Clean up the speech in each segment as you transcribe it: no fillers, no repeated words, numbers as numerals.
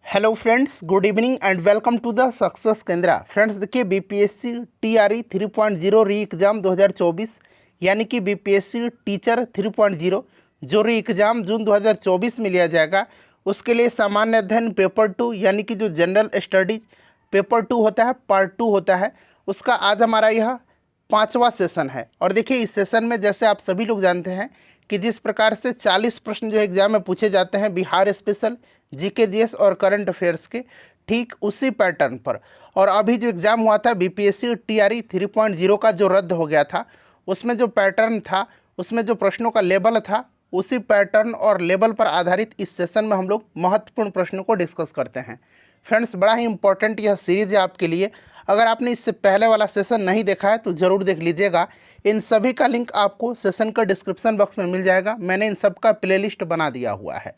Hello friends, good evening and welcome to the success Kendra. Friends देखिए, BPSC TRE 3.0 re exam 2024 यानी कि BPSC teacher 3.0 जो री exam जून 2024 में लिया जाएगा, उसके लिए सामान्य अध्ययन पेपर 2 यानी कि जो जनरल स्टडीज पेपर 2 होता है, पार्ट 2 होता है, उसका आज हमारा यह 5वां सेशन है। और देखिए, इस सेशन में जैसे आप सभी लोग जानते हैं कि जिस प्रकार से 40 प्रश्न जो एग्जाम में पूछे जाते हैं बिहार स्पेशल, जीके जीएस और करंट अफेयर्स के, ठीक उसी पैटर्न पर। और अभी जो एग्ज़ाम हुआ था बीपीएससी टीआरई 3.0 का जो रद्द हो गया था, उसमें जो पैटर्न था, उसमें जो प्रश्नों का लेवल था, उसी पैटर्न और लेवल पर आधारित इस सेशन में हम लोग महत्वपूर्ण प्रश्नों को डिस्कस करते हैं। फ्रेंड्स, बड़ा ही इंपॉर्टेंट यह सीरीज है आपके लिए। अगर आपने इससे पहले वाला सेशन नहीं देखा है तो ज़रूर देख लीजिएगा। इन सभी का लिंक आपको सेशन का डिस्क्रिप्शन बॉक्स में मिल जाएगा। मैंने इन सब का प्लेलिस्ट बना दिया हुआ है।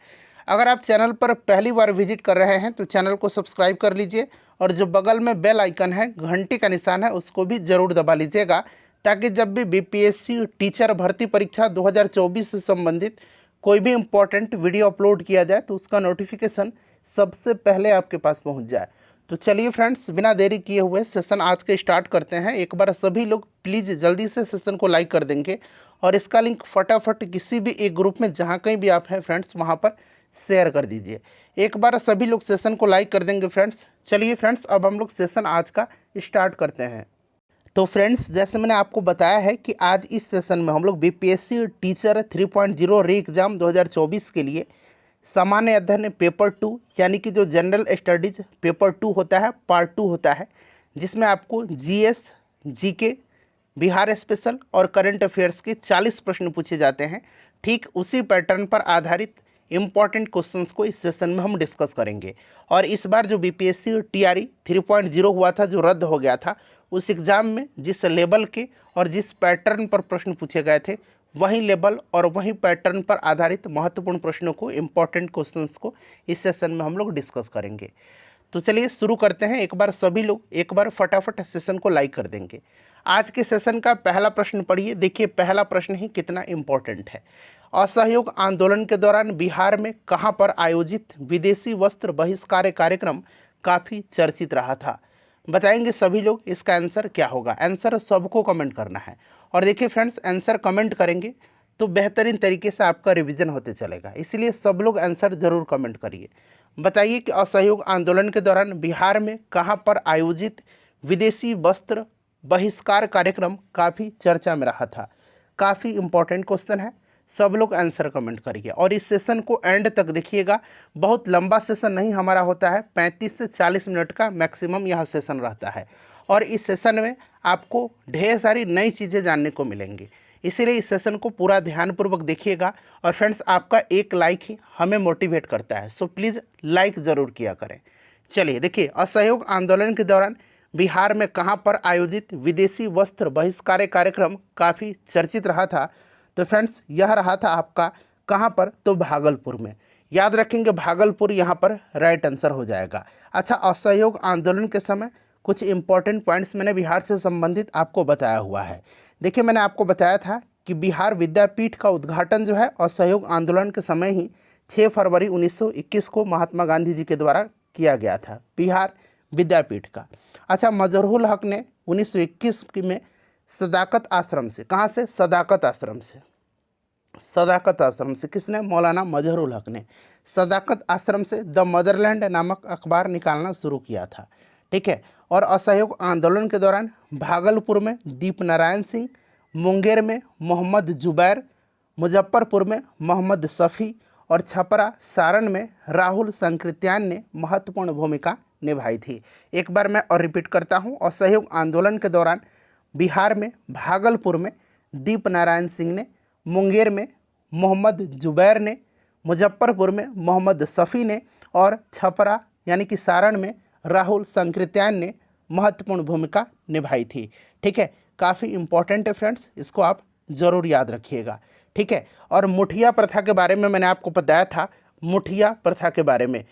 अगर आप चैनल पर पहली बार विजिट कर रहे हैं तो चैनल को सब्सक्राइब कर लीजिए और जो बगल में बेल आइकन है, घंटी का निशान है, उसको भी ज़रूर दबा लीजिएगा, ताकि जब भी बीपीएससी टीचर भर्ती परीक्षा 2024 से संबंधित कोई भी इम्पोर्टेंट वीडियो अपलोड किया जाए तो उसका नोटिफिकेशन सबसे पहले आपके पास पहुंच जाए। तो चलिए फ्रेंड्स, बिना देरी किए हुए सेशन आज के स्टार्ट करते हैं। एक बार सभी लोग प्लीज़ जल्दी से सेशन को लाइक कर देंगे और इसका लिंक फटाफट किसी भी एक ग्रुप में जहाँ कहीं भी आप हैं फ्रेंड्स, वहाँ पर शेयर कर दीजिए। एक बार सभी लोग सेशन को लाइक कर देंगे फ्रेंड्स। चलिए फ्रेंड्स, अब हम लोग सेशन आज का स्टार्ट करते हैं। तो फ्रेंड्स, जैसे मैंने आपको बताया है कि आज इस सेशन में हम लोग बीपीएससी टीचर 3.0 री एग्ज़ाम 2024 के लिए सामान्य अध्ययन पेपर 2 यानी कि जो जनरल स्टडीज पेपर 2 होता है, पार्ट 2 होता है, जिसमें आपको जीएस, जीके, बिहार स्पेशल और करंट अफेयर्स के 40 प्रश्न पूछे जाते हैं। ठीक उसी पैटर्न पर आधारित इम्पॉर्टेंट क्वेश्चंस को इस सेशन में हम डिस्कस करेंगे। और इस बार जो बीपीएससी टीआरई 3.0 हुआ था, जो रद्द हो गया था, उस एग्ज़ाम में जिस लेवल के और जिस पैटर्न पर प्रश्न पूछे गए थे, वही लेवल और वही पैटर्न पर आधारित महत्वपूर्ण प्रश्नों को, इम्पॉर्टेंट क्वेश्चंस को इस सेशन में हम लोग डिस्कस करेंगे। तो चलिए शुरू करते हैं। एक बार सभी लोग एक बार फटाफट सेशन को लाइक कर देंगे। आज के सेशन का पहला प्रश्न पढ़िए। देखिए, पहला प्रश्न ही कितना इम्पोर्टेंट है। असहयोग आंदोलन के दौरान बिहार में कहां पर आयोजित विदेशी वस्त्र बहिष्कार कार्यक्रम काफ़ी चर्चित रहा था? बताएंगे सभी लोग। इसका आंसर क्या होगा? आंसर सबको कमेंट करना है। और देखिए फ्रेंड्स, आंसर कमेंट करेंगे तो बेहतरीन तरीके से आपका रिवीजन होते चलेगा, इसलिए सब लोग आंसर ज़रूर कमेंट करिए। बताइए कि असहयोग आंदोलन के दौरान बिहार में कहां पर आयोजित विदेशी वस्त्र बहिष्कार कार्यक्रम काफ़ी चर्चा में रहा था। काफ़ी इंपॉर्टेंट क्वेश्चन है, सब लोग आंसर कमेंट करिए और इस सेशन को एंड तक देखिएगा। बहुत लंबा सेशन नहीं हमारा होता है, 35 से 40 मिनट का मैक्सिमम यह सेशन रहता है। और इस सेशन में आपको ढेर सारी नई चीज़ें जानने को मिलेंगी, इसीलिए इस सेशन को पूरा ध्यानपूर्वक देखिएगा। और फ्रेंड्स, आपका एक लाइक ही हमें मोटिवेट करता है, सो प्लीज़ लाइक ज़रूर किया करें। चलिए देखिए, असहयोग आंदोलन के दौरान बिहार में कहां पर आयोजित विदेशी वस्त्र बहिष्कार कार्यक्रम काफ़ी चर्चित रहा था? तो फ्रेंड्स, यह रहा था आपका कहां पर? तो भागलपुर में। याद रखेंगे, भागलपुर यहाँ पर राइट आंसर हो जाएगा। अच्छा, असहयोग आंदोलन के समय कुछ इंपॉर्टेंट पॉइंट्स मैंने बिहार से संबंधित आपको बताया हुआ है। देखिए, मैंने आपको बताया था कि बिहार विद्यापीठ का उद्घाटन जो है असहयोग आंदोलन के समय ही 6 फरवरी 1921 को महात्मा गांधी जी के द्वारा किया गया था, बिहार विद्यापीठ का। अच्छा, मजहरूल हक ने 1921 में सदाकत आश्रम से, कहाँ से? सदाकत आश्रम से। सदाकत आश्रम से किसने? मौलाना मजहरूल हक ने सदाकत आश्रम से द मदरलैंड नामक अखबार निकालना शुरू किया था। ठीक है। और असहयोग आंदोलन के दौरान भागलपुर में दीपनारायण सिंह, मुंगेर में मोहम्मद जुबैर, मुजफ्फरपुर में मोहम्मद शफी और छपरा सारण में राहुल संकृत्यान ने महत्वपूर्ण भूमिका निभाई थी। एक बार मैं और रिपीट करता हूँ। असहयोग आंदोलन के दौरान बिहार में भागलपुर में दीपनारायण सिंह ने, मुंगेर में मोहम्मद जुबैर ने, मुजफ्फरपुर में मोहम्मद शफी ने और छपरा यानी कि सारण में राहुल संकृत्यान ने महत्वपूर्ण भूमिका निभाई थी। ठीक है, काफ़ी इंपॉर्टेंट है फ्रेंड्स, इसको आप ज़रूर याद रखिएगा। ठीक है। और मुठिया प्रथा के बारे में मैंने आपको बताया था, मुठिया प्रथा के बारे में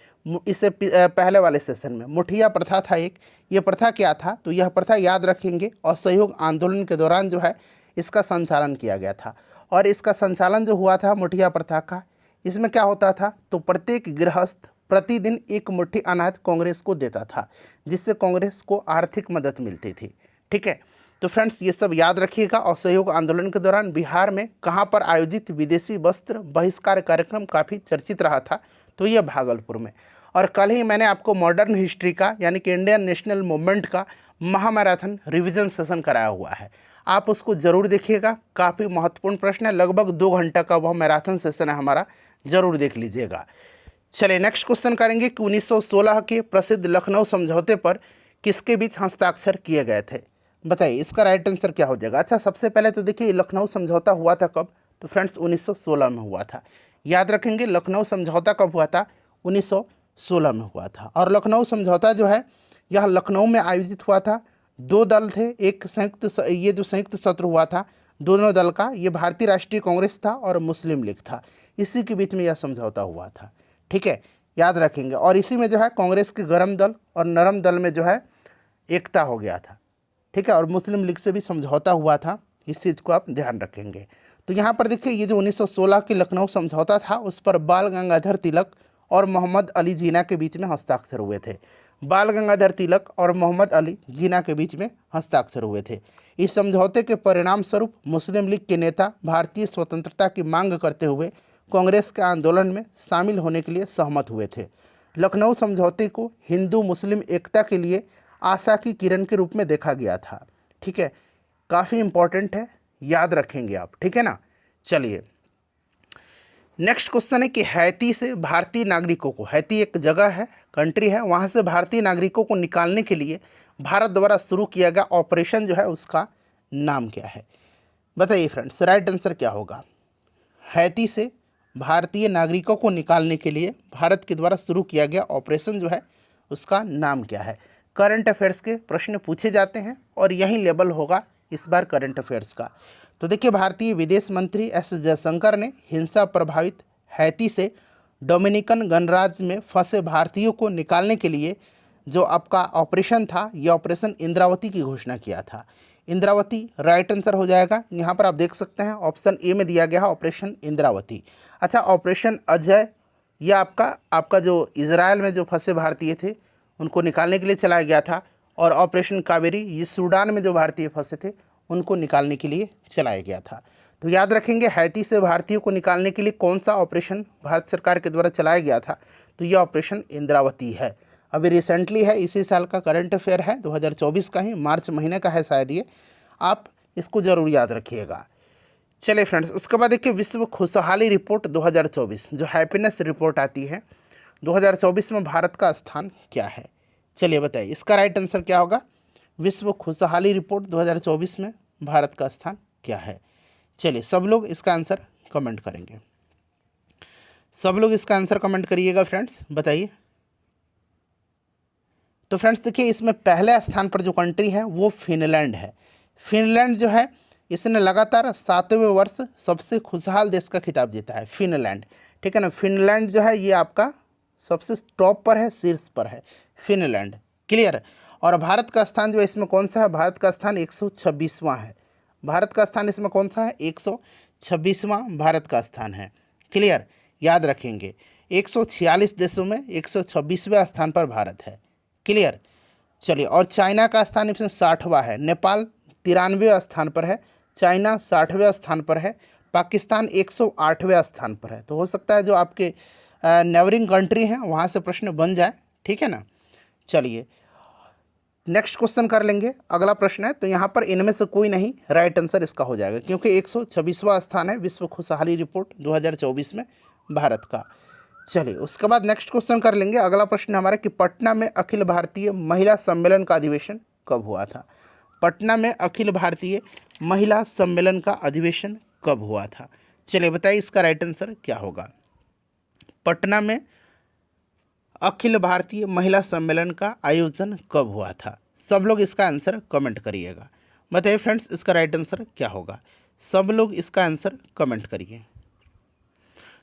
इससे पहले वाले सेशन में मुठिया प्रथा था एक। ये प्रथा क्या था? तो यह प्रथा याद रखेंगे, असहयोग आंदोलन के दौरान जो है इसका संचालन किया गया था। और इसका संचालन जो हुआ था मुठिया प्रथा का, इसमें क्या होता था? तो प्रत्येक गृहस्थ प्रतिदिन एक मुट्ठी अनाज कांग्रेस को देता था, जिससे कांग्रेस को आर्थिक मदद मिलती थी। ठीक है, तो फ्रेंड्स ये सब याद रखिएगा। असहयोग आंदोलन के दौरान बिहार में कहाँ पर आयोजित विदेशी वस्त्र बहिष्कार कार्यक्रम काफ़ी चर्चित रहा था, तो यह भागलपुर में। और कल ही मैंने आपको मॉडर्न हिस्ट्री का यानी कि इंडियन नेशनल मूवमेंट का महामैराथन रिवीजन सेशन कराया हुआ है, आप उसको ज़रूर देखिएगा। काफ़ी महत्वपूर्ण प्रश्न है, लगभग 2 घंटा का वह मैराथन सेशन है हमारा, ज़रूर देख लीजिएगा। चलिए नेक्स्ट क्वेश्चन करेंगे कि 1916 के प्रसिद्ध लखनऊ समझौते पर किसके बीच हस्ताक्षर किए गए थे? बताइए इसका राइट आंसर क्या हो जाएगा। अच्छा, सबसे पहले तो देखिए लखनऊ समझौता हुआ था कब? तो फ्रेंड्स 1916 में हुआ था। याद रखेंगे लखनऊ समझौता कब हुआ था? 1916 में हुआ था। और लखनऊ समझौता जो है यह लखनऊ में आयोजित हुआ था। 2 दल थे, एक ये जो संयुक्त सत्र हुआ था दोनों दल का, ये भारतीय राष्ट्रीय कांग्रेस था और मुस्लिम लीग था, इसी के बीच में यह समझौता हुआ था। ठीक है, याद रखेंगे। और इसी में जो है कांग्रेस के गर्म दल और नरम दल में जो है एकता हो गया था। ठीक है, और मुस्लिम लीग से भी समझौता हुआ था, इस चीज़ को आप ध्यान रखेंगे। तो यहाँ पर देखिए ये जो 1916 की लखनऊ समझौता था उस पर बाल गंगाधर तिलक और मोहम्मद अली जिन्ना के बीच में हस्ताक्षर हुए थे। बाल गंगाधर तिलक और मोहम्मद अली जिन्ना के बीच में हस्ताक्षर हुए थे। इस समझौते के परिणाम स्वरूप मुस्लिम लीग के नेता भारतीय स्वतंत्रता की मांग करते हुए कांग्रेस के आंदोलन में शामिल होने के लिए सहमत हुए थे। लखनऊ समझौते को हिंदू मुस्लिम एकता के लिए आशा की किरण के रूप में देखा गया था। ठीक है, काफ़ी इंपॉर्टेंट है, याद रखेंगे आप। ठीक है ना। चलिए नेक्स्ट क्वेश्चन है कि हैती से भारतीय नागरिकों को, हैती एक जगह है, कंट्री है, वहाँ से भारतीय नागरिकों को निकालने के लिए भारत द्वारा शुरू किया गया ऑपरेशन जो है उसका नाम क्या है? बताइए फ्रेंड्स, राइट आंसर क्या होगा? हैती से भारतीय नागरिकों को निकालने के लिए भारत के द्वारा शुरू किया गया ऑपरेशन जो है उसका नाम क्या है? करंट अफेयर्स के प्रश्न पूछे जाते हैं और यही लेवल होगा इस बार करंट अफेयर्स का। तो देखिए भारतीय विदेश मंत्री एस जयशंकर ने हिंसा प्रभावित हैती से डोमिनिकन गणराज्य में फंसे भारतीयों को निकालने के लिए जो आपका ऑपरेशन था, यह ऑपरेशन इंद्रावती की घोषणा किया था। इंद्रावती राइट आंसर हो जाएगा। यहाँ पर आप देख सकते हैं ऑप्शन ए में दिया गया है ऑपरेशन इंद्रावती। अच्छा, ऑपरेशन अजय ये आपका जो इजराइल में जो फंसे भारतीय थे उनको निकालने के लिए चलाया गया था, और ऑपरेशन कावेरी ये सूडान में जो भारतीय फंसे थे उनको निकालने के लिए चलाया गया था। तो याद रखेंगे हैती से भारतीयों को निकालने के लिए कौन सा ऑपरेशन भारत सरकार के द्वारा चलाया गया था? तो यह ऑपरेशन इंद्रावती है। अभी रिसेंटली है, इसी साल का करंट अफेयर है, 2024 का ही, मार्च महीने का है शायद ये, आप इसको ज़रूर याद रखिएगा। चलिए फ्रेंड्स, उसके बाद देखिए विश्व खुशहाली रिपोर्ट 2024 जो हैप्पीनेस रिपोर्ट आती है 2024 में भारत का स्थान क्या है? चलिए बताइए इसका राइट आंसर क्या होगा? विश्व खुशहाली रिपोर्ट 2024 में भारत का स्थान क्या है? चलिए सब लोग इसका आंसर कमेंट करेंगे, सब लोग इसका आंसर कमेंट करिएगा फ्रेंड्स, बताइए। तो फ्रेंड्स देखिए इसमें पहले स्थान पर जो कंट्री है वो फिनलैंड है। फिनलैंड जो है इसने लगातार 7वें वर्ष सबसे खुशहाल देश का खिताब जीता है, फिनलैंड। ठीक है ना, फिनलैंड जो है ये आपका सबसे टॉप पर है, शीर्ष पर है फिनलैंड, क्लियर। और भारत का स्थान जो है इसमें कौन सा है? भारत का स्थान 126वां है। भारत का स्थान इसमें कौन सा है? 126वां भारत का स्थान है, क्लियर, याद रखेंगे। 146 देशों में 126वें स्थान पर भारत है, क्लियर। चलिए, और चाइना का स्थान इसमें 60वां है, नेपाल 93वें स्थान पर है, चाइना 60वें स्थान पर है, पाकिस्तान 108वें स्थान पर है। तो हो सकता है जो आपके नेबरिंग कंट्री हैं वहाँ से प्रश्न बन जाए, ठीक है ना। चलिए नेक्स्ट क्वेश्चन कर लेंगे, अगला प्रश्न है। तो यहाँ पर इनमें से कोई नहीं, राइट आंसर इसका हो जाएगा, क्योंकि 126वां स्थान है विश्व खुशहाली रिपोर्ट 2024 में भारत का। चलिए उसके बाद नेक्स्ट क्वेश्चन कर लेंगे, अगला प्रश्न हमारा कि पटना में अखिल भारतीय महिला सम्मेलन का अधिवेशन कब हुआ था? पटना में अखिल भारतीय महिला सम्मेलन का अधिवेशन कब हुआ था? चलिए बताइए इसका राइट आंसर क्या होगा? पटना में अखिल भारतीय महिला सम्मेलन का आयोजन कब हुआ था? सब लोग इसका आंसर कमेंट करिएगा, बताइए फ्रेंड्स इसका राइट आंसर क्या होगा? सब लोग इसका आंसर कमेंट करिए।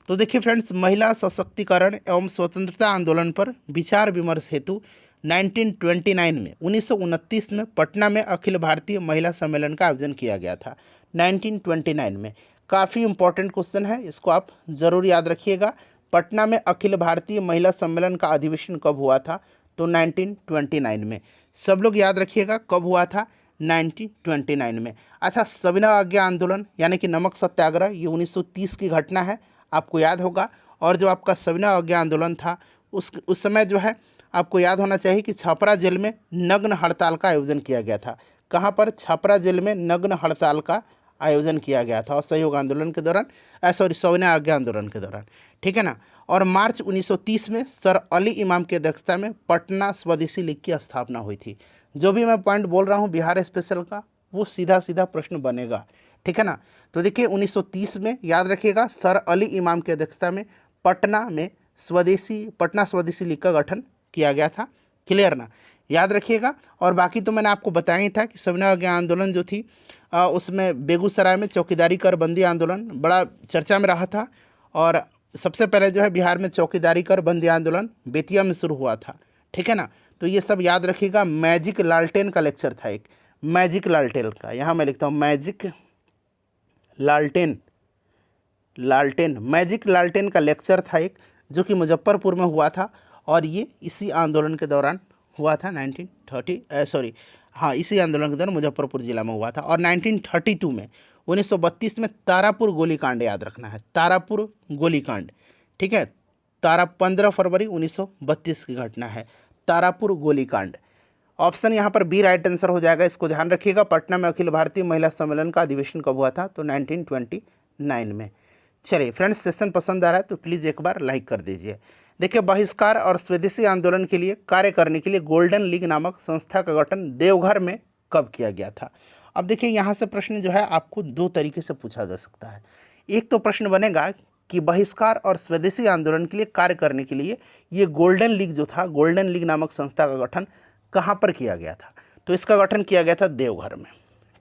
तो देखिए फ्रेंड्स, महिला सशक्तिकरण एवं स्वतंत्रता आंदोलन पर विचार विमर्श हेतु 1929 में पटना में अखिल भारतीय महिला सम्मेलन का आयोजन किया गया था। 1929 में, काफ़ी इंपॉर्टेंट क्वेश्चन है, इसको आप ज़रूर याद रखिएगा। पटना में अखिल भारतीय महिला सम्मेलन का अधिवेशन कब हुआ था? तो 1929 में। सब लोग याद रखिएगा कब हुआ था? 1929 में। अच्छा, सविनय अवज्ञा आंदोलन यानी कि नमक सत्याग्रह, ये 1930 की घटना है, आपको याद होगा। और जो आपका सविनय अवज्ञा आंदोलन था उस समय जो है आपको याद होना चाहिए कि छपरा जेल में नग्न हड़ताल का आयोजन किया गया था। कहाँ पर? छपरा जेल में नग्न हड़ताल का आयोजन किया गया था, असहयोग आंदोलन के दौरान, सविनय अवज्ञा आंदोलन के दौरान, ठीक है ना। और मार्च 1930 में सर अली इमाम की अध्यक्षता में पटना स्वदेशी लीग की स्थापना हुई थी। जो भी मैं पॉइंट बोल रहा हूँ बिहार स्पेशल का, वो सीधा सीधा प्रश्न बनेगा, ठीक है ना। तो देखिए 1930 में याद रखिएगा सर अली इमाम की अध्यक्षता में पटना स्वदेशी लीग का गठन किया गया था। क्लियर ना, याद रखिएगा। और बाकी तो मैंने आपको बताया ही था कि सविनय अवज्ञा आंदोलन जो थी उसमें बेगूसराय में चौकीदारी कर बंदी आंदोलन बड़ा चर्चा में रहा था। और सबसे पहले जो है बिहार में चौकीदारी कर बंदी आंदोलन बेतिया में शुरू हुआ था, ठीक है ना। तो ये सब याद रखिएगा। मैजिक लालटेन का लेक्चर था एक, मैजिक लालटेन का, यहाँ मैं लिखता हूँ मैजिक मैजिक लालटेन का लेक्चर था एक, जो कि मुजफ्फरपुर में हुआ था। और ये इसी आंदोलन के दौरान हुआ था, इसी आंदोलन के दौरान मुजफ्फरपुर जिला में हुआ था। और 1932 में 1932 में तारापुर गोलीकांड याद रखना है, तारापुर गोलीकांड, ठीक है। 15 फरवरी 1932 की घटना है, तारापुर गोलीकांड। ऑप्शन यहाँ पर बी राइट आंसर हो जाएगा, इसको ध्यान रखिएगा। पटना में अखिल भारतीय महिला सम्मेलन का अधिवेशन कब हुआ था? तो 1929 में। चलिए फ्रेंड्स, सेशन पसंद आ रहा है तो प्लीज़ एक बार लाइक कर दीजिए। देखिए, बहिष्कार और स्वदेशी आंदोलन के लिए कार्य करने के लिए गोल्डन लीग नामक संस्था का गठन देवघर में कब किया गया था? अब देखिए यहाँ से प्रश्न जो है आपको दो तरीके से पूछा जा सकता है। एक तो प्रश्न बनेगा कि बहिष्कार और स्वदेशी आंदोलन के लिए कार्य करने के लिए ये गोल्डन लीग जो था, गोल्डन लीग नामक संस्था का गठन कहाँ पर किया गया था? तो इसका गठन किया गया था देवघर में,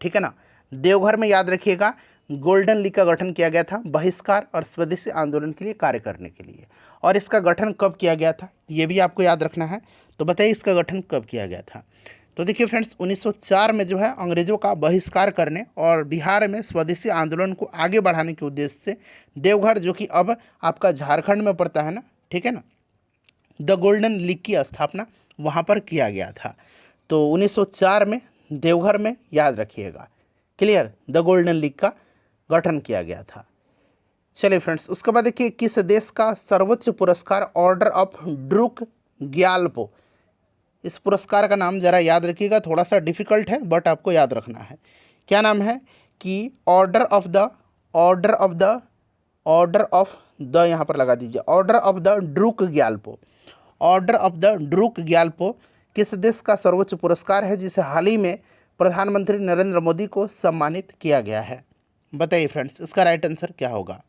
ठीक है ना। देवघर में याद रखिएगा गोल्डन लीग का गठन किया गया था बहिष्कार और स्वदेशी आंदोलन के लिए कार्य करने के लिए। और इसका गठन कब किया गया था ये भी आपको याद रखना है। तो बताइए इसका गठन कब किया गया था? तो देखिए फ्रेंड्स, 1904 में जो है अंग्रेज़ों का बहिष्कार करने और बिहार में स्वदेशी आंदोलन को आगे बढ़ाने के उद्देश्य से देवघर, जो कि अब आपका झारखंड में पड़ता है ना, ठीक है ना, द गोल्डन लीग की स्थापना वहाँ पर किया गया था। तो 1904 में देवघर में, याद रखिएगा, क्लियर, द गोल्डन लीग का गठन किया गया था। चलिए फ्रेंड्स, उसके बाद देखिए किस देश का सर्वोच्च पुरस्कार ऑर्डर ऑफ ड्रूक ग्याल्पो, इस पुरस्कार का नाम जरा याद रखिएगा, थोड़ा सा डिफिकल्ट है बट आपको याद रखना है। क्या नाम है कि ऑर्डर ऑफ द यहाँ पर लगा दीजिए, order of the Druk Gyalpo. Order of the Druk Gyalpo किस देश का सर्वोच्च पुरस्कार है जिसे हाल ही में प्रधानमंत्री नरेंद्र मोदी को सम्मानित किया गया है? बताइए फ्रेंड्स, इसका राइट आंसर क्या होगा?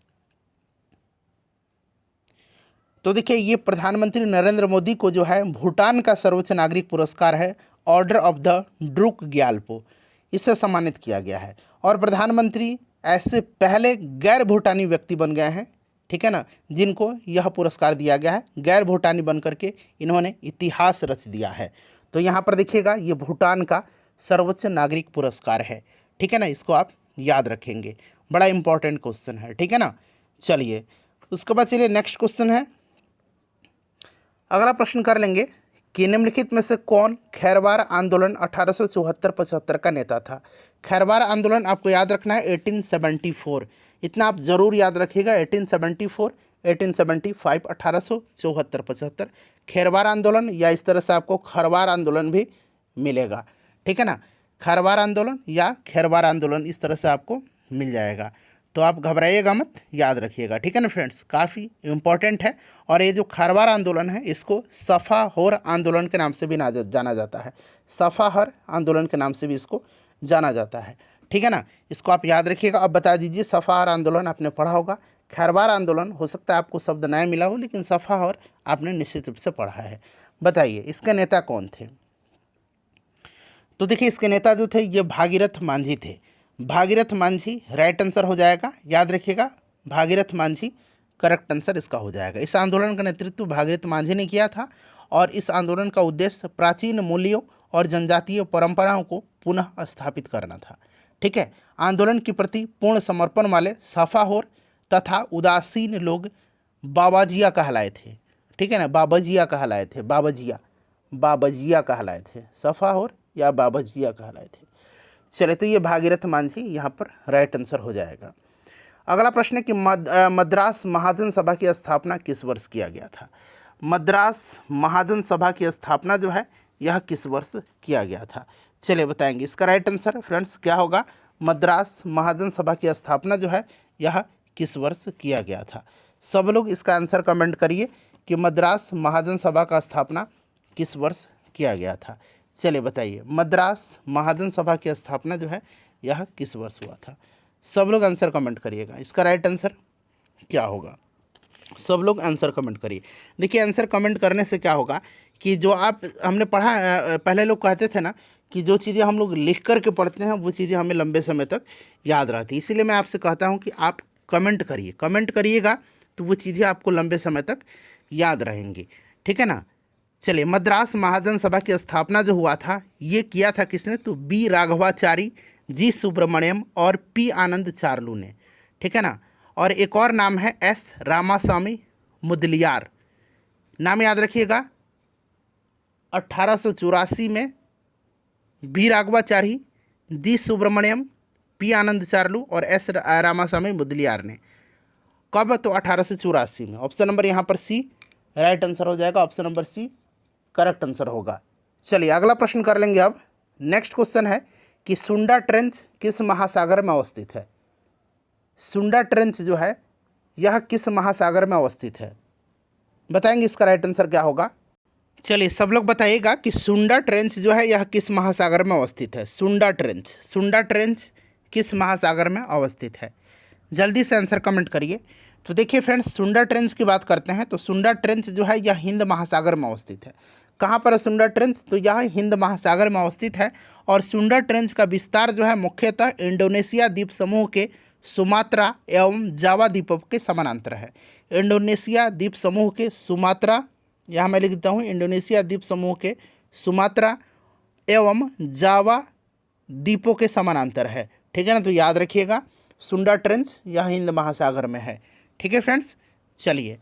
तो देखिए, ये प्रधानमंत्री नरेंद्र मोदी को जो है भूटान का सर्वोच्च नागरिक पुरस्कार है order of the Druk Gyalpo, इससे सम्मानित किया गया है। और प्रधानमंत्री ऐसे पहले गैर भूटानी व्यक्ति बन गए हैं, ठीक है ना, जिनको यह पुरस्कार दिया गया है। गैर भूटानी बन करके इन्होंने इतिहास रच दिया है। तो यहाँ पर देखिएगा ये भूटान का सर्वोच्च नागरिक पुरस्कार है, ठीक है ना, इसको आप याद रखेंगे, बड़ा इंपॉर्टेंट क्वेश्चन है, ठीक है ना। चलिए उसके बाद चलिए नेक्स्ट क्वेश्चन है, अगला प्रश्न कर लेंगे कि निम्नलिखित में से कौन खैरवार आंदोलन 1874-75 का नेता था? खैरवार आंदोलन आपको याद रखना है 1874, इतना आप जरूर याद रखिएगा, 1874, 1875, 1874-75 खैरवार आंदोलन, या इस तरह से आपको खरवार आंदोलन भी मिलेगा, ठीक है ना। खरवार आंदोलन या खैरवार आंदोलन इस तरह से आपको मिल जाएगा। तो आप घबराइएगा मत, याद रखिएगा, ठीक है ना फ्रेंड्स, काफ़ी इम्पॉर्टेंट है। और ये जो खरवार आंदोलन है इसको सफाहर आंदोलन के नाम से भी जाना जाता है, सफाहर आंदोलन के नाम से भी इसको जाना जाता है, ठीक है ना, इसको आप याद रखिएगा। अब बता दीजिए, सफाहर आंदोलन आपने पढ़ा होगा, खैरवार आंदोलन हो सकता है आपको शब्द नया मिला हो, लेकिन सफाहर आपने निश्चित रूप से पढ़ा है। बताइए इसके नेता कौन थे? तो देखिए इसके नेता जो थे ये भागीरथ मांझी थे, भागीरथ मांझी राइट आंसर हो जाएगा, याद रखिएगा, भागीरथ मांझी करेक्ट आंसर इसका हो जाएगा। इस आंदोलन का नेतृत्व भागीरथ मांझी ने किया था और इस आंदोलन का उद्देश्य प्राचीन मूल्यों और जनजातीय परंपराओं को पुनः स्थापित करना था, ठीक है। आंदोलन के प्रति पूर्ण समर्पण वाले सफाहोर तथा उदासीन लोग बाबाजिया कहलाए थे। ठीक है ना, बाबाजिया कहलाए थे, बाबाजिया, बाबाजिया कहलाए थे, सफ़ा और या बाबाजिया कहलाए थे। चले, तो ये भागीरथ मांझी यहाँ पर राइट आंसर हो जाएगा। अगला प्रश्न है कि मद्रास महाजन सभा की स्थापना किस वर्ष किया गया था। मद्रास महाजन सभा की स्थापना जो है यह किस वर्ष किया गया था। चलिए बताएंगे इसका राइट आंसर फ्रेंड्स क्या होगा। मद्रास महाजन सभा की स्थापना जो है यह किस वर्ष किया गया था। सब लोग इसका आंसर कमेंट करिए कि मद्रास महाजन सभा का स्थापना किस वर्ष किया गया था। चलिए बताइए मद्रास महाजन सभा की स्थापना जो है यह किस वर्ष हुआ था। सब लोग आंसर कमेंट करिएगा, इसका राइट आंसर क्या होगा। सब लोग आंसर कमेंट करिए। देखिए आंसर कमेंट करने से क्या होगा कि जो आप हमने पढ़ा, पहले लोग कहते थे ना कि जो चीज़ें हम लोग लिख कर के पढ़ते हैं वो चीज़ें हमें लंबे समय तक याद रहती है। इसीलिए मैं आपसे कहता हूँ कि आप कमेंट करिए, कमेंट करिएगा तो वो चीज़ें आपको लंबे समय तक याद रहेंगी। ठीक है ना। चलिए मद्रास महाजन सभा की स्थापना जो हुआ था ये किया था किसने, तो बी राघवाचारी, जी सुब्रमण्यम और पी आनंद चार्लू ने। ठीक है ना। और एक और नाम है एस रामास्वामी मुदलियार, नाम याद रखिएगा। 1884 में बी राघवाचारी, जी सुब्रमण्यम, पी आनंद चार्लू और एस रामास्वामी मुदलियार ने। कब, तो 1884 में। ऑप्शन नंबर यहाँ पर सी राइट आंसर हो जाएगा, option number C correct answer होगा। चलिए अगला प्रश्न कर लेंगे अब। नेक्स्ट क्वेश्चन है कि सुंडा ट्रेंच किस महासागर में अवस्थित है। सुंडा ट्रेंच जो है यह किस महासागर में अवस्थित है, बताएंगे इसका राइट आंसर क्या होगा। चलिए सब लोग बताइएगा कि सुंडा ट्रेंच जो है यह किस महासागर में अवस्थित है। सुंडा ट्रेंच, सुंडा ट्रेंच किस महासागर में अवस्थित है, जल्दी से आंसर कमेंट करिए। तो देखिए फ्रेंड्स सुंडा ट्रेंच की बात करते हैं तो सुंडा ट्रेंच जो है यह हिंद महासागर में अवस्थित है। कहाँ पर है सुंडा ट्रेंच, तो यह हिंद महासागर में अवस्थित है। और सुंडा ट्रेंच का विस्तार जो है मुख्यतः इंडोनेशिया द्वीप समूह के सुमात्रा एवं जावा द्वीपों के समानांतर है। इंडोनेशिया द्वीप समूह के सुमात्रा, यहाँ मैं लिख देता हूँ, इंडोनेशिया द्वीप समूह के सुमात्रा एवं जावा द्वीपों के समानांतर है। ठीक है ना, तो याद रखिएगा सुंडा ट्रेंच यह हिंद महासागर में है। ठीक है फ्रेंड्स। चलिए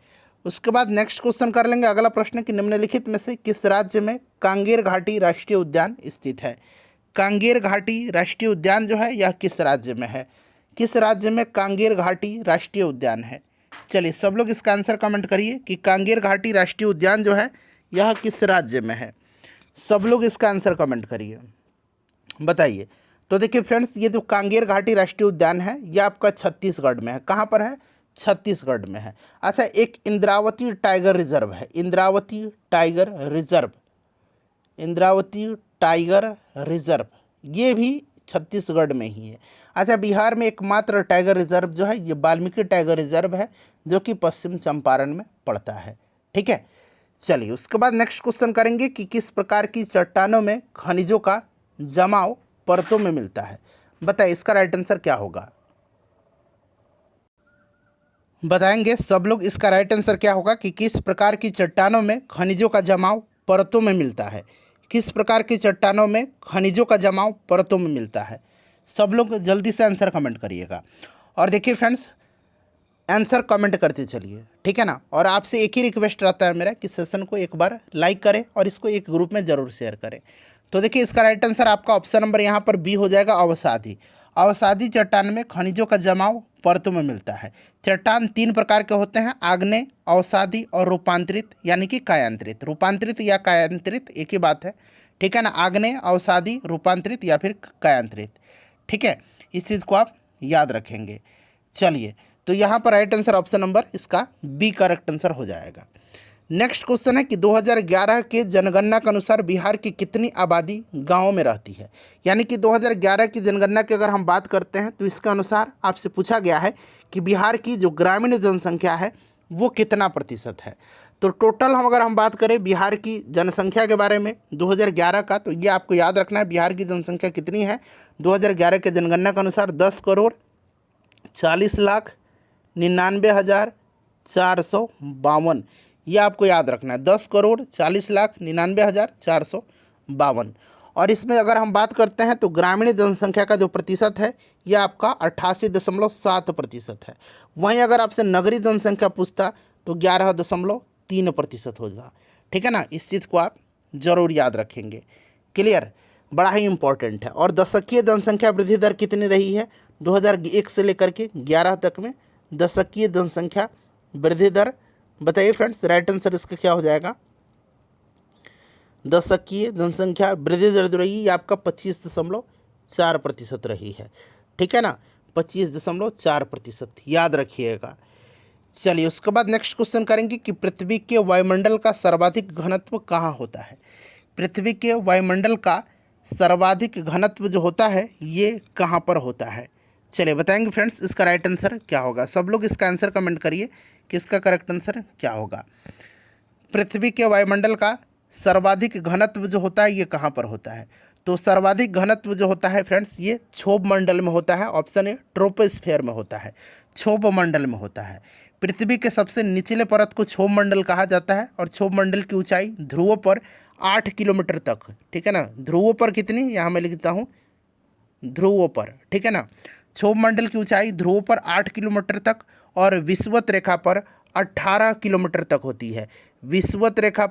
उसके बाद नेक्स्ट क्वेश्चन कर लेंगे। अगला प्रश्न कि निम्नलिखित में से किस राज्य में कांगेर घाटी राष्ट्रीय उद्यान स्थित है। कांगेर घाटी राष्ट्रीय उद्यान जो है यह किस राज्य में है, किस राज्य में कांगेर घाटी राष्ट्रीय उद्यान है। चलिए सब लोग इसका आंसर कमेंट करिए कि कांगेर घाटी राष्ट्रीय उद्यान जो है यह किस राज्य में है। सब लोग इसका आंसर कमेंट करिए, बताइए। तो देखिए फ्रेंड्स ये जो कांगेर घाटी राष्ट्रीय उद्यान है यह आपका छत्तीसगढ़ में है। कहाँ पर है, छत्तीसगढ़ में है। अच्छा एक इंद्रावती टाइगर रिजर्व है, Indravati tiger reserve, Indravati tiger reserve ये भी छत्तीसगढ़ में ही है। अच्छा बिहार में एकमात्र टाइगर रिजर्व जो है ये वाल्मीकि टाइगर रिजर्व है जो कि पश्चिम चंपारण में पड़ता है। ठीक है। चलिए उसके बाद नेक्स्ट क्वेश्चन करेंगे कि किस प्रकार की चट्टानों में खनिजों का जमाव परतों में मिलता है। बताइए इसका राइट आंसर क्या होगा, बताएंगे सब लोग इसका राइट आंसर क्या होगा कि किस प्रकार की चट्टानों में खनिजों का जमाव परतों में मिलता है। किस प्रकार की चट्टानों में खनिजों का जमाव परतों में मिलता है। सब लोग जल्दी से आंसर कमेंट करिएगा। और देखिए फ्रेंड्स आंसर कमेंट करते चलिए। ठीक है ना। और आपसे एक ही रिक्वेस्ट रहता है मेरा कि सेशन को एक बार लाइक करें और इसको एक ग्रुप में ज़रूर शेयर करें। तो देखिए इसका राइट आंसर आपका ऑप्शन नंबर यहाँ पर बी हो जाएगा, अवसादी। अवसादी चट्टान में खनिजों का जमाव परतों में मिलता है। चट्टान 3 प्रकार के होते हैं, आग्नेय, अवसादी और रूपांतरित यानी कि कायांतरित। रूपांतरित या कायांतरित एक ही बात है। ठीक है ना, आग्नेय, अवसादी, रूपांतरित या फिर कायांतरित। ठीक है, इस चीज़ को आप याद रखेंगे। चलिए तो यहाँ पर राइट आंसर ऑप्शन नंबर इसका बी करेक्ट आंसर हो जाएगा। नेक्स्ट क्वेश्चन है कि 2011 के जनगणना के अनुसार बिहार की कितनी आबादी गाँव में रहती है। यानी कि 2011 की जनगणना की अगर हम बात करते हैं तो इसके अनुसार आपसे पूछा गया है कि बिहार की जो ग्रामीण जनसंख्या है वो कितना प्रतिशत है। तो टोटल अगर हम बात करें बिहार की जनसंख्या के बारे में 2011 का, तो ये आपको याद रखना है बिहार की जनसंख्या कितनी है 2011 के जनगणना के अनुसार 10,40,99,452। ये आपको याद रखना है 10,40,99,452। और इसमें अगर हम बात करते हैं तो ग्रामीण जनसंख्या का जो प्रतिशत है यह आपका 88.7% है। वहीं अगर आपसे नगरीय जनसंख्या पूछता तो 11.3% होगा। ठीक है ना, इस चीज़ को आप जरूर याद रखेंगे। क्लियर, बड़ा ही इंपॉर्टेंट है। और दशकीय जनसंख्या वृद्धि दर कितनी रही है 2001 से लेकर के 11 तक में? दशकीय जनसंख्या वृद्धि दर बताइए फ्रेंड्स, राइट आंसर इसका क्या हो जाएगा? दशकीय जनसंख्या वृद्धि दर जो रही है आपका 25.4% रही है। ठीक है ना, 25.4%, याद रखिएगा। चलिए उसके बाद नेक्स्ट क्वेश्चन करेंगे कि पृथ्वी के वायुमंडल का सर्वाधिक घनत्व कहाँ होता है? पृथ्वी के वायुमंडल का सर्वाधिक घनत्व जो होता है ये कहाँ पर होता है? चलिए बताएंगे फ्रेंड्स, इसका राइट आंसर क्या होगा। सब लोग इसका आंसर कमेंट करिए कि इसका करेक्ट आंसर क्या होगा। पृथ्वी के वायुमंडल का सर्वाधिक घनत्व जो होता है ये कहाँ पर होता है? तो सर्वाधिक घनत्व जो होता है फ्रेंड्स ये क्षोभ मंडल में होता है। ऑप्शन ए ट्रोपोस्फेयर में होता है, क्षोभ मंडल में होता है। पृथ्वी के सबसे निचले परत को क्षोभ मंडल कहा जाता है और क्षोभ मंडल की ऊंचाई ध्रुवों पर 8 किलोमीटर तक। ठीक है ना, ध्रुवों पर कितनी, यहाँ मैं लिखता हूँ ध्रुवों पर। ठीक है ना, क्षोभ मंडल की ऊंचाई ध्रुवों पर 8 किलोमीटर तक और विषुवत रेखा पर 18 किलोमीटर तक होती है। विषुवत रेखा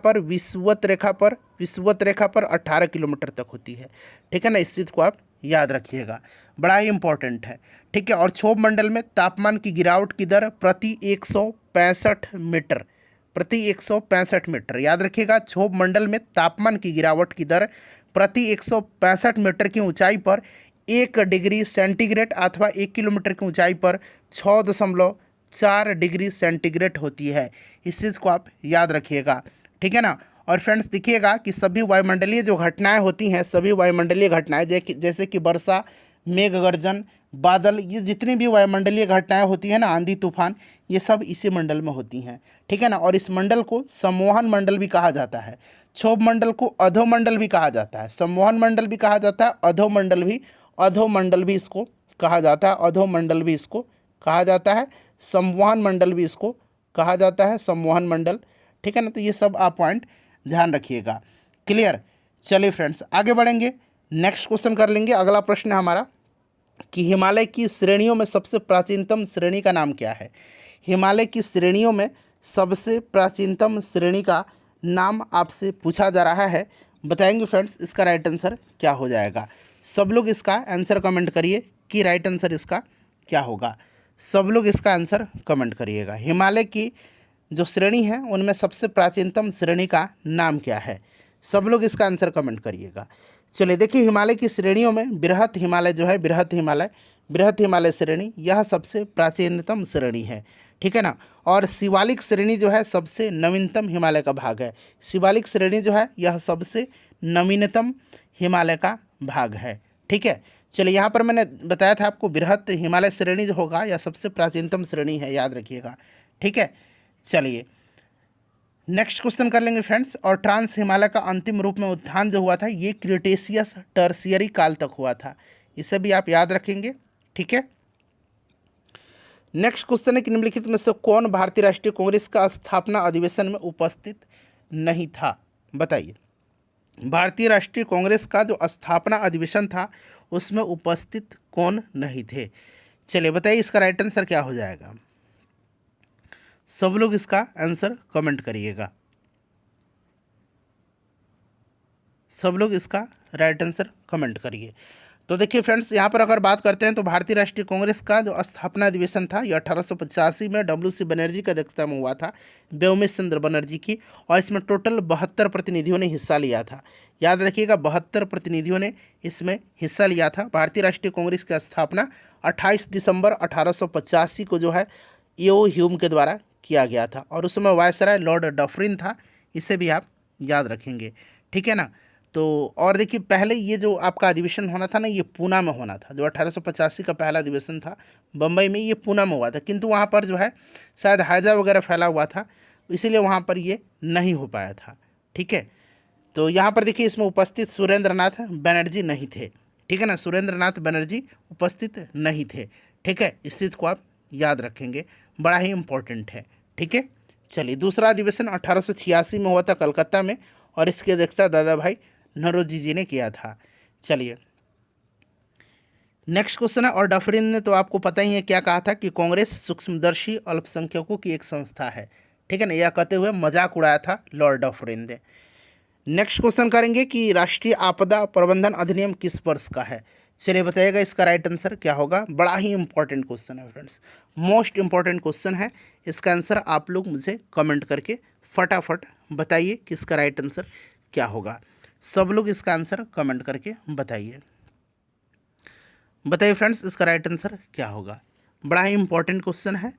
पर 18 किलोमीटर तक होती है। ठीक है ना, इस चीज़ को आप याद रखिएगा, बड़ा ही इंपॉर्टेंट है। ठीक है, और क्षोभ मंडल में तापमान की गिरावट की दर प्रति 165 मीटर, याद रखिएगा। क्षोभ मंडल में तापमान की गिरावट की दर प्रति 165 मीटर की ऊंचाई पर 1 डिग्री सेंटीग्रेड अथवा 1 किलोमीटर की ऊंचाई पर 6.4 डिग्री सेंटीग्रेड होती है। इस चीज़ को आप याद रखिएगा। ठीक है ना, और फ्रेंड्स देखिएगा कि सभी वायुमंडलीय जो घटनाएं होती हैं, सभी वायुमंडलीय घटनाएं जैसे कि वर्षा, मेघ गर्जन, बादल, ये जितनी भी वायुमंडलीय घटनाएं होती हैं ना, आंधी तूफान, ये सब इसी मंडल में होती हैं। ठीक है ना, और इस मंडल को सम्मोहन मंडल भी कहा जाता है। क्षोभ मंडल को अधोमंडल भी कहा जाता है, सम्मोहन मंडल भी कहा जाता है, अधोमंडल भी इसको कहा जाता है, अधोमंडल भी इसको कहा जाता है, संवहन मंडल भी इसको कहा जाता है, संवहन मंडल। ठीक है ना, तो ये सब आप पॉइंट ध्यान रखिएगा। क्लियर, चलिए फ्रेंड्स आगे बढ़ेंगे, नेक्स्ट क्वेश्चन कर लेंगे। अगला प्रश्न है हमारा कि हिमालय की श्रेणियों में सबसे प्राचीनतम श्रेणी का नाम क्या है? हिमालय की श्रेणियों में सबसे प्राचीनतम श्रेणी का नाम आपसे पूछा जा रहा है। बताएंगे फ्रेंड्स, इसका राइट आंसर क्या हो जाएगा। सब लोग इसका आंसर कमेंट करिए कि राइट आंसर इसका क्या होगा। सब लोग इसका आंसर कमेंट करिएगा। हिमालय की जो श्रेणी है उनमें सबसे प्राचीनतम श्रेणी का नाम क्या है? सब लोग इसका आंसर कमेंट करिएगा। चलिए देखिए, हिमालय की श्रेणियों में बृहत हिमालय जो है, बृहत हिमालय श्रेणी यह सबसे प्राचीनतम श्रेणी है। ठीक है ना, और शिवालिक श्रेणी जो है सबसे नवीनतम हिमालय का भाग है। शिवालिक श्रेणी जो है यह सबसे नवीनतम हिमालय का भाग है। ठीक है, चलिए यहाँ पर मैंने बताया था आपको बृहत हिमालय श्रेणी जो होगा यह सबसे प्राचीनतम श्रेणी है, याद रखिएगा। ठीक है, चलिए नेक्स्ट क्वेश्चन कर लेंगे फ्रेंड्स। और ट्रांस हिमालय का अंतिम रूप में उत्थान जो हुआ था ये क्रिटेशियस टर्शियरी काल तक हुआ था, इसे भी आप याद रखेंगे। ठीक है, नेक्स्ट क्वेश्चन है कि निम्नलिखित में से कौन भारतीय राष्ट्रीय कांग्रेस का स्थापना अधिवेशन में उपस्थित नहीं था? बताइए, भारतीय राष्ट्रीय कांग्रेस का जो स्थापना अधिवेशन था उसमें उपस्थित कौन नहीं थे? चलिए बताइए, इसका राइट आंसर क्या हो जाएगा। सब लोग इसका आंसर कमेंट करिएगा। सब लोग इसका राइट आंसर कमेंट करिए। तो देखिए फ्रेंड्स, यहाँ पर अगर बात करते हैं तो भारतीय राष्ट्रीय कांग्रेस का जो स्थापना अधिवेशन था ये 1885 में WC बनर्जी की अध्यक्षता में हुआ था, व्योमेश चंद्र बनर्जी की, और इसमें टोटल 72 प्रतिनिधियों ने हिस्सा लिया था। याद रखिएगा, 72 प्रतिनिधियों ने इसमें हिस्सा लिया था। भारतीय राष्ट्रीय कांग्रेस की स्थापना 28 दिसंबर 1885 को जो है ईओ ह्यूम के द्वारा किया गया था, और उस समय वायसराय लॉर्ड डफरिन था, इसे भी आप याद रखेंगे। ठीक है ना, तो और देखिए पहले ये जो आपका अधिवेशन होना था ना ये पूना में होना था। जो 1885 का पहला अधिवेशन था बम्बई में, ये पूना में हुआ था, किंतु वहाँ पर जो है शायद हैजा वगैरह फैला हुआ था, इसीलिए वहाँ पर ये नहीं हो पाया था। ठीक है, तो यहाँ पर देखिए इसमें उपस्थित सुरेंद्र नाथ बनर्जी नहीं थे। ठीक है ना, सुरेंद्र नाथ बनर्जी उपस्थित नहीं थे। ठीक है, इस चीज़ को आप याद रखेंगे, बड़ा ही इम्पोर्टेंट है। ठीक है, चलिए दूसरा अधिवेशन 1886 में हुआ था कलकत्ता में, और इसकी अध्यक्षता दादा भाई नौरोजी जी ने किया था। चलिए नेक्स्ट क्वेश्चन है, और डफरिन ने तो आपको पता ही है क्या कहा था कि कांग्रेस सूक्ष्मदर्शी अल्पसंख्यकों की एक संस्था है। ठीक है ना, यह कहते हुए मजाक उड़ाया था लॉर्ड ऑफ रेन ने। नेक्स्ट क्वेश्चन करेंगे कि राष्ट्रीय आपदा प्रबंधन अधिनियम किस वर्ष का है। चलिए बताइएगा इसका राइट आंसर क्या होगा। बड़ा ही इंपॉर्टेंट क्वेश्चन है फ्रेंड्स, मोस्ट इंपॉर्टेंट क्वेश्चन है। इसका आंसर आप लोग मुझे कमेंट करके फटाफट बताइए कि इसका राइट आंसर क्या होगा। सब लोग इसका आंसर कमेंट करके बताइए। बताइए फ्रेंड्स इसका राइट आंसर क्या होगा। बड़ा ही इंपॉर्टेंट क्वेश्चन है,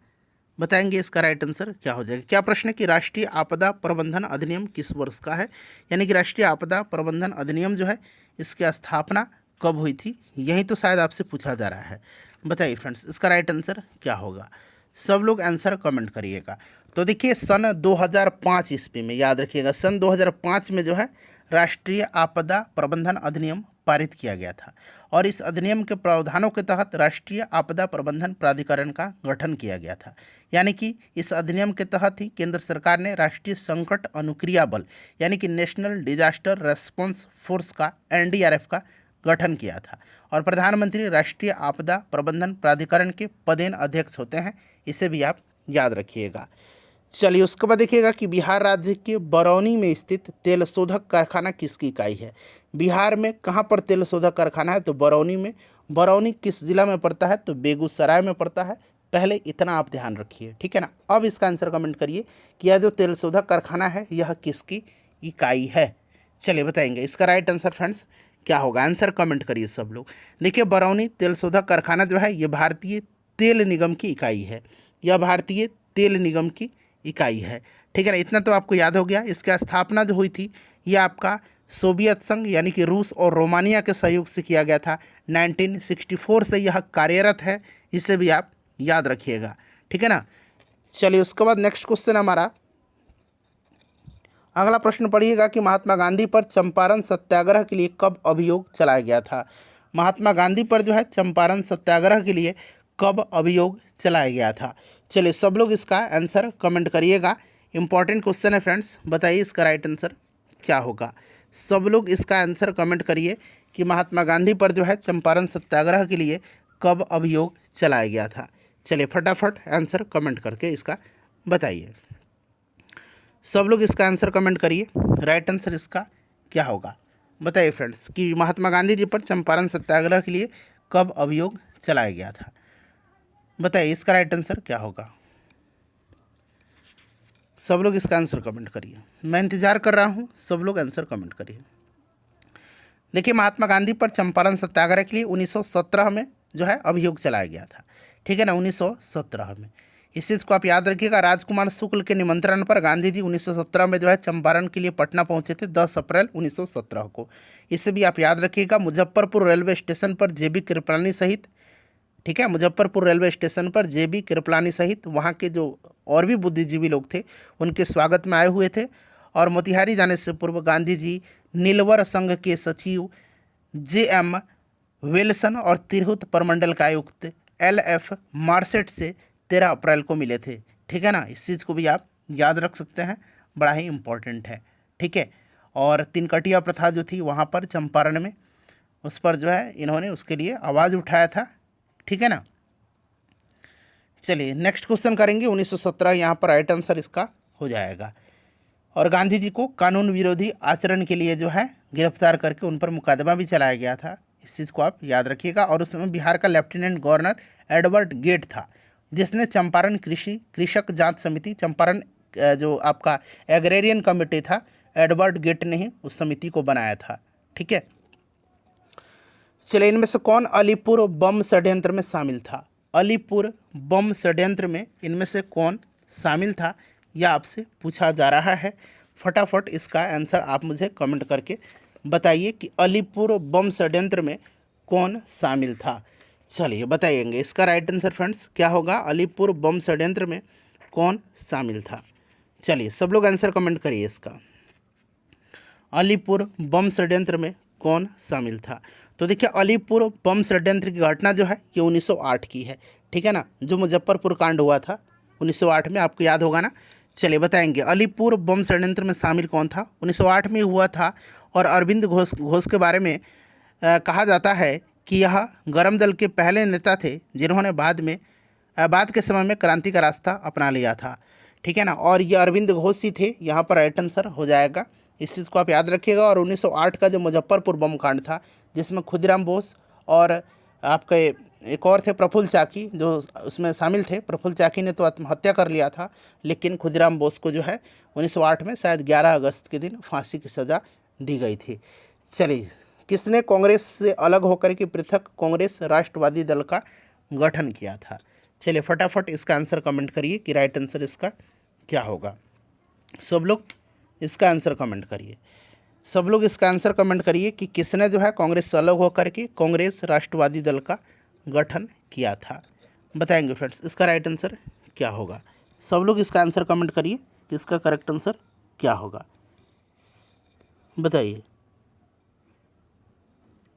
बताएंगे इसका राइट आंसर क्या हो जाएगा। क्या प्रश्न है कि राष्ट्रीय आपदा प्रबंधन अधिनियम किस वर्ष का है, यानी कि राष्ट्रीय आपदा प्रबंधन अधिनियम जो है इसकी स्थापना कब हुई थी, यही तो शायद आपसे पूछा जा रहा है। बताइए फ्रेंड्स इसका राइट आंसर क्या होगा। सब लोग आंसर कमेंट करिएगा। तो देखिए सन 2005 ईस्वी में, याद रखिएगा सन 2005 में जो है राष्ट्रीय आपदा प्रबंधन अधिनियम पारित किया गया था और इस अधिनियम के प्रावधानों के तहत राष्ट्रीय आपदा प्रबंधन प्राधिकरण का गठन किया गया था। यानी कि इस अधिनियम के तहत ही केंद्र सरकार ने राष्ट्रीय संकट अनुक्रिया बल यानी कि नेशनल डिजास्टर रेस्पॉन्स फोर्स का एनडीआरएफ का गठन किया था और प्रधानमंत्री राष्ट्रीय आपदा प्रबंधन प्राधिकरण के पदेन अध्यक्ष होते हैं, इसे भी आप याद रखिएगा। चलिए उसके बाद देखिएगा कि बिहार राज्य के बरौनी में स्थित तेल शोधक कारखाना किसकी इकाई है। बिहार में कहाँ पर तेल शोधक कारखाना है, तो बरौनी में। बरौनी किस जिला में पड़ता है, तो बेगूसराय में पड़ता है। पहले इतना आप ध्यान रखिए, ठीक है ना। अब इसका आंसर कमेंट करिए कि यह जो तेल शोधक कारखाना है यह किसकी इकाई है। चलिए बताएंगे इसका राइट आंसर फ्रेंड्स क्या होगा। आंसर कमेंट करिए सब लोग। देखिए बरौनी तेल शोधक कारखाना जो है ये भारतीय तेल निगम की इकाई है, यह भारतीय तेल निगम की इकाई है, ठीक है ना। इतना तो आपको याद हो गया। इसकी स्थापना जो हुई थी ये आपका सोवियत संघ यानी कि रूस और रोमानिया के सहयोग से किया गया था। 1964 से यह कार्यरत है, इसे भी आप याद रखिएगा, ठीक है ना। चलिए उसके बाद नेक्स्ट क्वेश्चन हमारा अगला प्रश्न पढ़िएगा कि महात्मा गांधी पर चंपारण सत्याग्रह के लिए कब अभियोग चलाया गया था। महात्मा गांधी पर जो है चंपारण सत्याग्रह के लिए कब अभियोग चलाया गया था। चलिए सब लोग इसका आंसर कमेंट करिएगा। इंपॉर्टेंट क्वेश्चन है फ्रेंड्स, बताइए इसका राइट आंसर क्या होगा। सब लोग इसका आंसर कमेंट करिए कि महात्मा गांधी पर जो है चंपारण सत्याग्रह के लिए कब अभियोग चलाया गया था। चलिए फटाफट आंसर कमेंट करके इसका बताइए। सब लोग इसका आंसर कमेंट करिए, राइट आंसर इसका क्या होगा। बताइए फ्रेंड्स कि महात्मा गांधी जी पर चंपारण सत्याग्रह के लिए कब अभियोग चलाया गया था। बताइए इसका राइट आंसर क्या होगा। सब लोग इसका आंसर कमेंट करिए, मैं इंतजार कर रहा हूँ, सब लोग आंसर कमेंट करिए। देखिए महात्मा गांधी पर चंपारण सत्याग्रह के लिए 1917 में जो है अभियोग चलाया गया था, ठीक है ना, 1917 में। इस चीज़ को आप याद रखिएगा। राजकुमार शुक्ल के निमंत्रण पर गांधी जी 1917 में जो है चंपारण के लिए पटना पहुंचे थे 10 अप्रैल 1917 को। इसे भी आप याद रखिएगा। मुजफ्फरपुर रेलवे स्टेशन पर जेबी कृपलानी सहित, ठीक है, मुजफ्फरपुर रेलवे स्टेशन पर जेबी कृपलानी सहित वहाँ के जो और भी बुद्धिजीवी लोग थे उनके स्वागत में आए हुए थे। और मोतिहारी जाने से पूर्व गांधी जी नीलवर संघ के सचिव JM विल्सन और तिरहुत प्रमंडल का आयुक्त LF मार्सेट से 13 अप्रैल को मिले थे, ठीक है ना। इस चीज़ को भी आप याद रख सकते हैं, बड़ा ही इम्पोर्टेंट है, ठीक है। और तिनकटिया प्रथा जो थी वहाँ पर चंपारण में, उस पर जो है इन्होंने उसके लिए आवाज़ उठाया था, ठीक है ना। चलिए नेक्स्ट क्वेश्चन करेंगे। 1917 यहाँ पर राइट आंसर इसका हो जाएगा। और गांधी जी को कानून विरोधी आचरण के लिए जो है गिरफ्तार करके उन पर मुकदमा भी चलाया गया था, इस चीज़ को आप याद रखिएगा। और उस समय बिहार का लेफ्टिनेंट गवर्नर एडवर्ड गेट था, जिसने चंपारण कृषक जांच समिति, चंपारण जो आपका एग्रेरियन कमेटी था, एडवर्ड गेट ने ही उस समिति को बनाया था, ठीक है। चलिए इनमें से कौन अलीपुर बम षड्यंत्र में शामिल था। अलीपुर बम षड्यंत्र में इनमें से कौन शामिल था, यह आपसे पूछा जा रहा है। फटाफट इसका आंसर आप मुझे कमेंट करके बताइए कि अलीपुर बम षड्यंत्र में कौन शामिल था। चलिए बताइएंगे इसका राइट आंसर फ्रेंड्स क्या होगा। अलीपुर बम षड्यंत्र में कौन शामिल था। चलिए सब लोग आंसर कमेंट करिए इसका। अलीपुर बम षड्यंत्र में कौन शामिल था। तो देखिए अलीपुर बम षड्यंत्र की घटना जो है ये 1908 की है, ठीक है ना। जो मुजफ्फरपुर कांड हुआ था 1908 में, आपको याद होगा ना। चलिए बताएंगे अलीपुर बम षड्यंत्र में शामिल कौन था। 1908 में हुआ था और अरविंद घोष के बारे में कहा जाता है कि यह गरम दल के पहले नेता थे जिन्होंने बाद के समय में क्रांति का रास्ता अपना लिया था, ठीक है ना। और ये अरविंद घोष ही थे, यहाँ पर राइट आंसर हो जाएगा। इस चीज़ को आप याद रखिएगा। और 1908 का जो मुजफ्फरपुर बम कांड था, जिसमें खुदीराम बोस और आपके एक और थे प्रफुल्ल चाकी जो उसमें शामिल थे। प्रफुल्ल चाकी ने तो आत्महत्या कर लिया था, लेकिन खुदीराम बोस को जो है 1908 में शायद 11 अगस्त के दिन फांसी की सज़ा दी गई थी। चलिए, किसने कांग्रेस से अलग होकर के पृथक कांग्रेस राष्ट्रवादी दल का गठन किया था? चलिए फटाफट इसका आंसर कमेंट करिए कि राइट आंसर इसका क्या होगा। सब लोग इसका आंसर कमेंट करिए। सब लोग इसका आंसर कमेंट करिए कि किसने जो है कांग्रेस से अलग होकर के कांग्रेस राष्ट्रवादी दल का गठन किया था। बताएंगे फ्रेंड्स इसका राइट आंसर क्या होगा। सब लोग इसका आंसर कमेंट करिए कि इसका करेक्ट आंसर क्या होगा। बताइए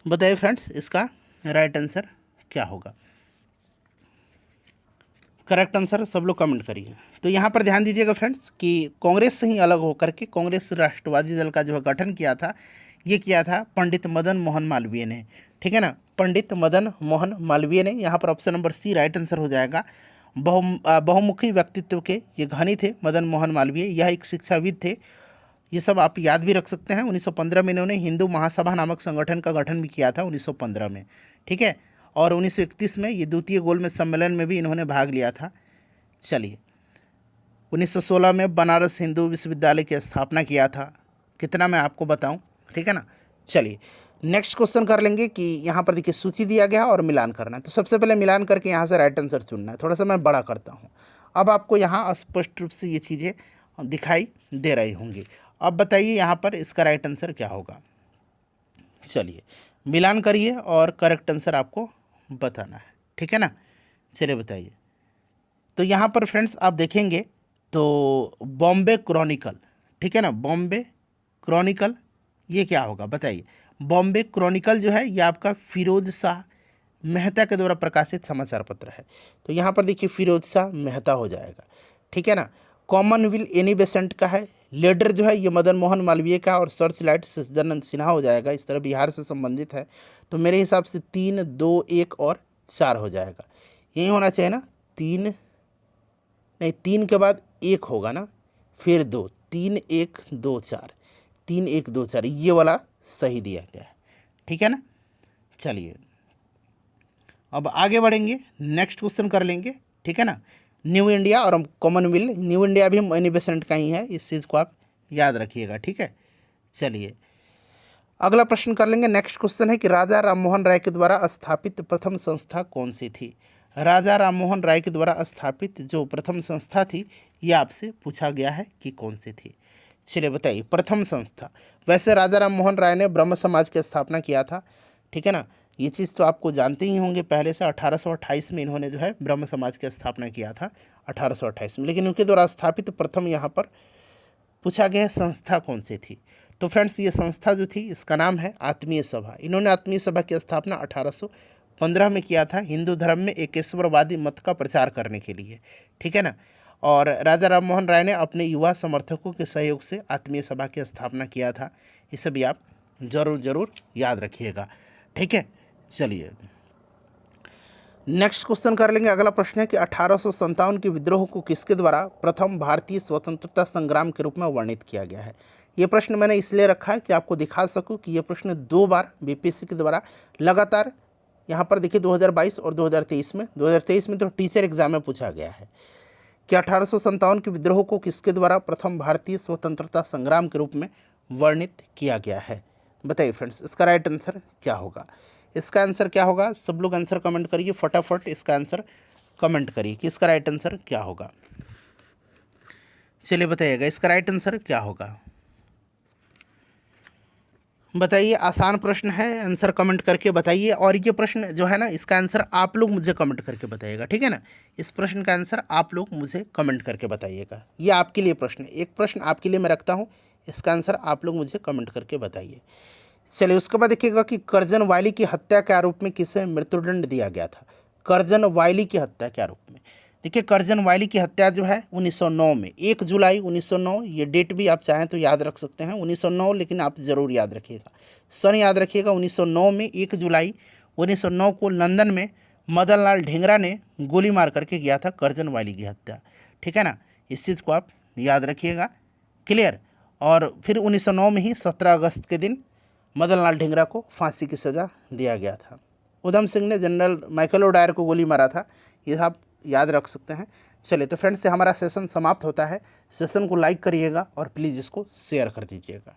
बताइए फ्रेंड्स इसका राइट आंसर क्या होगा। करेक्ट आंसर सब लोग कमेंट करिए। तो यहाँ पर ध्यान दीजिएगा फ्रेंड्स कि कांग्रेस से ही अलग होकर के कांग्रेस राष्ट्रवादी दल का जो है गठन किया था, ये किया था पंडित मदन मोहन मालवीय ने। ठीक है ना, पंडित मदन मोहन मालवीय ने। यहाँ पर option number C right answer हो जाएगा। बहुमुखी व्यक्तित्व के ये धनी थे मदन मोहन मालवीय। यह एक शिक्षाविद थे। ये सब आप याद भी रख सकते हैं। 1915 में इन्होंने हिंदू महासभा नामक संगठन का गठन भी किया था 1915 में। ठीक है, और 1931 में ये द्वितीय गोलमेज सम्मेलन में भी इन्होंने भाग लिया था। चलिए, 1916 में बनारस हिंदू विश्वविद्यालय की स्थापना किया था। कितना मैं आपको बताऊं, ठीक है ना। चलिए नेक्स्ट क्वेश्चन कर लेंगे कि यहाँ पर देखिए सूची दिया गया है और मिलान करना है। तो सबसे पहले मिलान करके यहाँ से राइट आंसर चुनना है। थोड़ा सा मैं बड़ा करता हूँ। अब आपको यहाँ स्पष्ट रूप से ये चीज़ें दिखाई दे रही होंगी। अब बताइए यहाँ पर इसका राइट आंसर क्या होगा। चलिए मिलान करिए और करेक्ट आंसर आपको बताना है, ठीक है ना। चलिए बताइए। तो यहाँ पर फ्रेंड्स आप देखेंगे तो बॉम्बे क्रॉनिकल, ठीक है ना, बॉम्बे क्रॉनिकल ये क्या होगा बताइए। बॉम्बे क्रॉनिकल जो है ये आपका फिरोज शाह मेहता के द्वारा प्रकाशित समाचार पत्र है। तो यहाँ पर देखिए फिरोज शाह मेहता हो जाएगा, ठीक है ना। कॉमनवेल्थ एनी बेसेंट का है। लीडर जो है ये मदन मोहन मालवीय का, और सर्च लाइट सच्चिदानंद सिन्हा हो जाएगा। इस तरह बिहार से संबंधित है। तो मेरे हिसाब से 3, 2, 1 और 4 हो जाएगा। यही होना चाहिए ना। 3 नहीं, 3 के बाद 1 होगा ना, फिर 2, 3, 1, 2, 4, 3, 1, 2, 4 ये वाला सही दिया गया है, ठीक है ना। चलिए अब आगे बढ़ेंगे, नेक्स्ट क्वेश्चन कर लेंगे, ठीक है ना। न्यू इंडिया और कॉमनवेल्थ, न्यू इंडिया भी एनी बेसेंट का ही है, इस चीज़ को आप याद रखिएगा, ठीक है। चलिए अगला प्रश्न कर लेंगे। नेक्स्ट क्वेश्चन है कि राजा राममोहन राय के द्वारा स्थापित प्रथम संस्था कौन सी थी। राजा राममोहन राय के द्वारा स्थापित जो प्रथम संस्था थी ये आपसे पूछा गया है कि कौन सी थी। चलिए बताइए प्रथम संस्था। वैसे राजा राममोहन राय ने ब्रह्म समाज की स्थापना किया था, ठीक है ना। ये चीज़ तो आपको जानते ही होंगे पहले से। 1828 में इन्होंने जो है ब्रह्म समाज की स्थापना किया था 1828 में। लेकिन उनके द्वारा स्थापित प्रथम यहाँ पर पूछा गया है संस्था कौन सी थी। तो फ्रेंड्स ये संस्था जो थी इसका नाम है आत्मीय सभा। इन्होंने आत्मीय सभा की स्थापना 1815 में किया था, हिंदू धर्म में एकेश्वरवादी मत का प्रचार करने के लिए, ठीक है ना। और राजा राममोहन राय ने अपने युवा समर्थकों के सहयोग से आत्मीय सभा की स्थापना किया था। इसे भी आप ज़रूर याद रखिएगा, ठीक है। चलिए नेक्स्ट क्वेश्चन कर लेंगे। अगला प्रश्न है कि 1857 के विद्रोह को किसके द्वारा प्रथम भारतीय स्वतंत्रता संग्राम के रूप में वर्णित किया गया है। ये प्रश्न मैंने इसलिए रखा है कि आपको दिखा सकूं कि ये प्रश्न 2 बार बीपीएससी के द्वारा लगातार यहाँ पर देखिए 2022 और 2023 में 2023 में तो टीचर एग्जाम में पूछा गया है कि 1857 के विद्रोह को किसके द्वारा प्रथम भारतीय स्वतंत्रता संग्राम के रूप में वर्णित किया गया है। बताइए फ्रेंड्स इसका राइट आंसर क्या होगा। इसका आंसर क्या होगा, सब लोग आंसर कमेंट करिए फटाफट। इसका आंसर कमेंट करिए कि इसका राइट आंसर क्या होगा। चलिए बताइएगा इसका राइट आंसर क्या होगा। बताइए, आसान प्रश्न है, आंसर कमेंट करके बताइए। और ये प्रश्न जो है ना इसका आंसर आप लोग मुझे कमेंट करके बताइएगा, ठीक है ना। इस प्रश्न का आंसर आप लोग मुझे कमेंट करके बताइएगा। ये आपके लिए प्रश्न, एक प्रश्न आपके लिए मैं रखता हूँ, इसका आंसर आप लोग मुझे कमेंट करके बताइए। चलिए उसके बाद देखिएगा कि करजन वायली की हत्या के आरोप में किसे मृत्युदंड दिया गया था। करजन वायली की हत्या के आरोप में देखिए, करजन वायली की हत्या जो है 1909 में, 1 जुलाई 1909, ये डेट भी आप चाहें तो याद रख सकते हैं 1909, लेकिन आप ज़रूर याद रखिएगा, सन याद रखिएगा 1909 में 1 जुलाई 1909 को लंदन में मदन लाल ढींगरा ने गोली मार करके किया था करजन वायली की हत्या, ठीक है ना। इस चीज़ को आप याद रखिएगा। क्लियर। और फिर 1909 में ही 17 अगस्त के दिन मदन लाल ढींगरा को फांसी की सज़ा दिया गया था। उधम सिंह ने जनरल माइकल ओडायर को गोली मारा था, ये आप याद रख सकते हैं। चलिए तो फ्रेंड्स, से हमारा सेशन समाप्त होता है। सेशन को लाइक करिएगा और प्लीज़ इसको शेयर कर दीजिएगा।